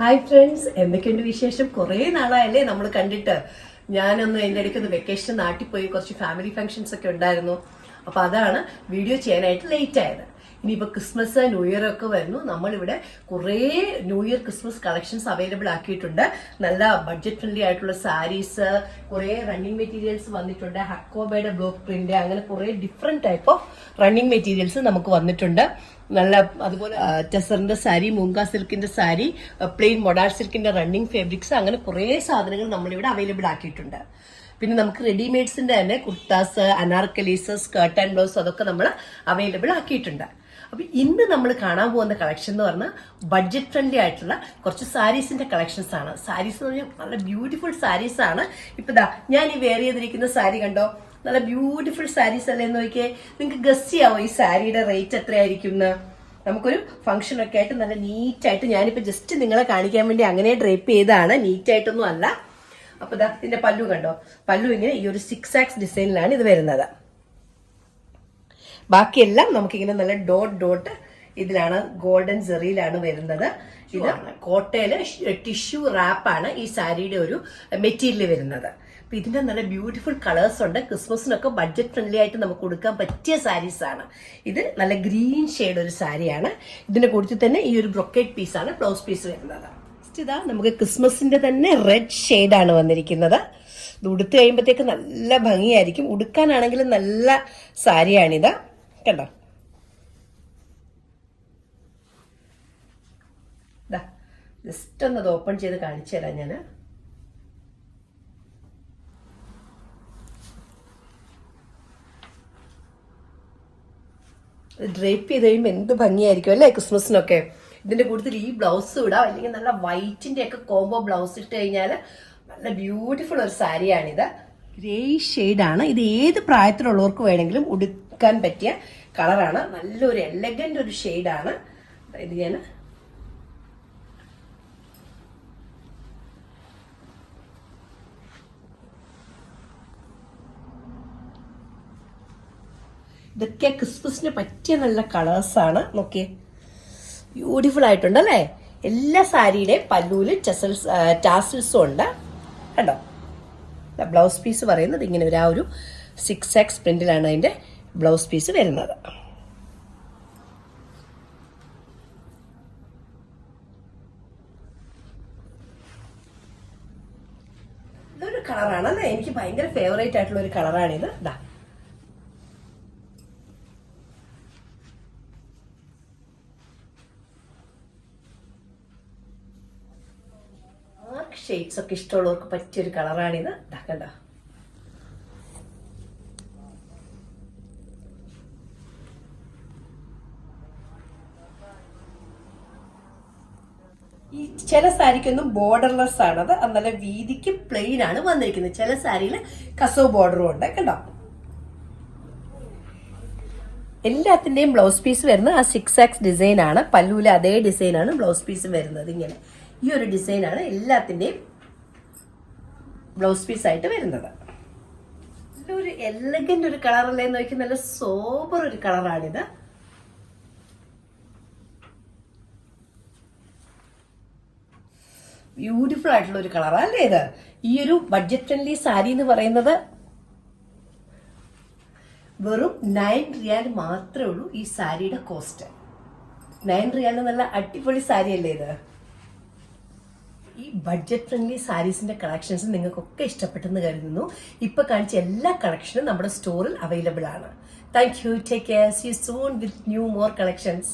Hi friends, എന്തൊക്കെയുണ്ട് വിശേഷം? കുറേ നാളായല്ലേ നമ്മൾ കണ്ടിട്ട്. ഞാനൊന്ന് എൻ്റെ ഇടയ്ക്കൊന്ന് വെക്കേഷൻ നാട്ടിൽ പോയി കുറച്ച് ഫാമിലി ഫംഗ്ഷൻസ് ഒക്കെ ഉണ്ടായിരുന്നു. അപ്പോൾ അതാണ് വീഡിയോ ചെയ്യാനായിട്ട് ലേറ്റ് ആയത്. ഇനിയിപ്പോൾ ക്രിസ്മസ് ന്യൂ ഇയർ ഒക്കെ വരുന്നു. നമ്മളിവിടെ കുറേ new year Christmas collections available ആക്കിയിട്ടുണ്ട്. നല്ല ബഡ്ജറ്റ് ഫ്രണ്ട്ലി ആയിട്ടുള്ള സാരീസ്, കുറേ റണ്ണിങ് മെറ്റീരിയൽസ് വന്നിട്ടുണ്ട്. ഹക്കോബയുടെ ബ്ലോക്ക് പ്രിന്റ്, അങ്ങനെ കുറേ different type of running materials നമുക്ക് വന്നിട്ടുണ്ട്. നല്ല അതുപോലെ ടെസറിന്റെ സാരി, മൂങ്ക സിൽക്കിന്റെ സാരി, പ്ലെയിൻ മൊഡാൾ സിൽക്കിന്റെ റണ്ണിങ് ഫാബ്രിക്സ്, അങ്ങനെ കുറേ സാധനങ്ങൾ നമ്മളിവിടെ അവൈലബിൾ ആക്കിയിട്ടുണ്ട്. പിന്നെ നമുക്ക് റെഡിമെയ്ഡ്സിന്റെ തന്നെ kurtas, anarkalis, skirt and blouse അതൊക്കെ നമ്മൾ അവൈലബിൾ ആക്കിയിട്ടുണ്ട്. അപ്പൊ ഇന്ന് നമ്മൾ കാണാൻ പോകുന്ന കളക്ഷൻ എന്ന് പറഞ്ഞാൽ ബഡ്ജറ്റ് ഫ്രണ്ട്ലി ആയിട്ടുള്ള കുറച്ച് സാരീസിന്റെ കളക്ഷൻസ് ആണ്. സാരീസ് എന്ന് പറഞ്ഞാൽ നല്ല ബ്യൂട്ടിഫുൾ സാരീസ് ആണ്. ഇപ്പൊ ഞാൻ ഈ വെയർ ചെയ്തിരിക്കുന്ന സാരി കണ്ടോ, നല്ല ബ്യൂട്ടിഫുൾ സാരീസ് അല്ലേ എന്ന് നോക്കിയേ. നിങ്ങൾക്ക് ഗസ് ചെയ്യാവോ ഈ സാരിയുടെ റേറ്റ് എത്രയായിരിക്കും എന്ന്? നമുക്കൊരു ഫംഗ്ഷൻ ഒക്കെ ആയിട്ട് നല്ല നീറ്റായിട്ട്, ഞാനിപ്പോൾ ജസ്റ്റ് നിങ്ങളെ കാണിക്കാൻ വേണ്ടി അങ്ങനെ ഡ്രേപ്പ് ചെയ്തതാണ്, നീറ്റായിട്ടൊന്നും അല്ല. അപ്പൊ ഇതിന്റെ പല്ലു കണ്ടോ, പല്ലു ഇങ്ങനെ ഈ ഒരു 6 ഡിസൈനിലാണ് ഇത് വരുന്നത്. ബാക്കിയെല്ലാം നമുക്കിങ്ങനെ നല്ല ഡോട്ട് ഇതിലാണ്, ഗോൾഡൻ സെറിയിലാണ് വരുന്നത്. ഇതാണ് കോട്ടയില് ടിഷ്യൂ റാപ്പാണ് ഈ സാരിയുടെ ഒരു മെറ്റീരിയൽ വരുന്നത്. അപ്പൊ ഇതിന്റെ നല്ല ബ്യൂട്ടിഫുൾ കളേഴ്സ് ഉണ്ട്. ക്രിസ്മസിനൊക്കെ ബഡ്ജറ്റ് ഫ്രണ്ട്ലി ആയിട്ട് നമുക്ക് കൊടുക്കാൻ പറ്റിയ സാരീസ് ആണ്. ഇത് നല്ല ഗ്രീൻ ഷെയ്ഡ് ഒരു സാരിയാണ്. ഇതിന്റെ കൂട്ടത്തിൽ തന്നെ ഈ ഒരു ബ്രൊക്കേറ്റ് പീസാണ് ബ്ലൗസ് പീസ് വരുന്നത്. ഇതാ നമുക്ക് ക്രിസ്മസിന്റെ തന്നെ റെഡ് ഷെയ്ഡാണ് വന്നിരിക്കുന്നത്. ഇത് ഉടുത്ത് കഴിയുമ്പോഴത്തേക്ക് നല്ല ഭംഗിയായിരിക്കും. ഉടുക്കാനാണെങ്കിലും നല്ല സാരിയാണിത്, കണ്ടോ. ജസ്റ്റ് ഒന്ന് അത് ഓപ്പൺ ചെയ്ത് കാണിച്ചു തരാം ഞാൻ. ഡ്രേപ്പ് ചെയ്ത് കഴിയുമ്പോൾ എന്ത് ഭംഗിയായിരിക്കും അല്ലേ ക്രിസ്മസിനൊക്കെ. ഇതിന്റെ കൂടുതൽ ഈ ബ്ലൗസ് ഇടാം, അല്ലെങ്കിൽ നല്ല വൈറ്റിന്റെ ഒക്കെ കോംബോ ബ്ലൗസ് ഇട്ട് കഴിഞ്ഞാൽ നല്ല ബ്യൂട്ടിഫുൾ ഒരു സാരിയാണിത്. ഗ്രേ ഷെയ്ഡാണ് ഇത്. ഏത് പ്രായത്തിലുള്ളവർക്ക് വേണമെങ്കിലും ഉടുക്കാൻ പറ്റിയ കളറാണ്. നല്ലൊരു എലഗന്റ് ഒരു ഷെയ്ഡാണ് ഇത്. ഞാൻ ഇതൊക്കെ ക്രിസ്മസിന് പറ്റിയ നല്ല കളേഴ്സാണ്. നോക്കിയേ, ബ്യൂട്ടിഫുൾ ആയിട്ടുണ്ട് അല്ലേ. എല്ലാ സാരിയുടെയും പല്ലൂല് ടാസിൽസും ഉണ്ട് കണ്ടോ. ബ്ലൗസ് പീസ് പറയുന്നത് ഇങ്ങനെ ഒരു 6 പ്രിന്റിലാണ് അതിന്റെ ബ്ലൗസ് പീസ് വരുന്നത്. ഇതൊരു കളറാണ് അല്ലേ, എനിക്ക് ഭയങ്കര ഫേവറേറ്റ് ആയിട്ടുള്ള ഒരു കളറാണിത്. ഷെയ്ഡ്സ് ഒക്കെ ഇഷ്ടമുള്ളവർക്ക് പറ്റിയൊരു കളറാണിത്. കണ്ട, ഈ ചില സാരിക്കൊന്നും ബോർഡർലെസ് ആണത്, നല്ല വീതിക്ക് പ്ലെയിൻ ആണ് വന്നിരിക്കുന്നത്. ചില സാരിയിൽ കസോ ബോർഡറും ഉണ്ട് കണ്ടോ. എല്ലാത്തിന്റെയും ബ്ലൗസ് പീസ് വരുന്നത് ആ 6 ഡിസൈൻ ആണ്. പല്ലൂല അതേ ഡിസൈൻ ആണ് ബ്ലൗസ് പീസ് വരുന്നത്. ഇങ്ങനെ ഈ ഒരു ഡിസൈനാണ് എല്ലാത്തിന്റെയും ബ്ലൗസ് പീസ് ആയിട്ട് വരുന്നത്. ഒരു എലഗന്റ് ഒരു കളറല്ലേ നോക്കി, നല്ല സോബർ ഒരു കളറാണിത്. ബ്യൂട്ടിഫുൾ ആയിട്ടുള്ള ഒരു കളറാ അല്ലേ ഇത്. ഈ ഒരു ബഡ്ജറ്റ് ഫ്രണ്ട്ലി സാരി എന്ന് പറയുന്നത് വെറും 9 റിയാൽ മാത്രമേ ഉള്ളൂ ഈ സാരിയുടെ കോസ്റ്റ്. 9 റിയാലിന് നല്ല അടിപൊളി സാരി അല്ലേ ഇത്. ഈ ബഡ്ജറ്റ് ഫ്രണ്ട്ലി സാരീസിന്റെ കളക്ഷൻസ് നിങ്ങൾക്കൊക്കെ ഇഷ്ടപ്പെട്ടെന്ന് കരുതുന്നു. ഇപ്പൊ കാണിച്ച എല്ലാ കളക്ഷനും നമ്മുടെ സ്റ്റോറിൽ അവൈലബിൾ ആണ്. Thank you, take care, see you soon with new more collections.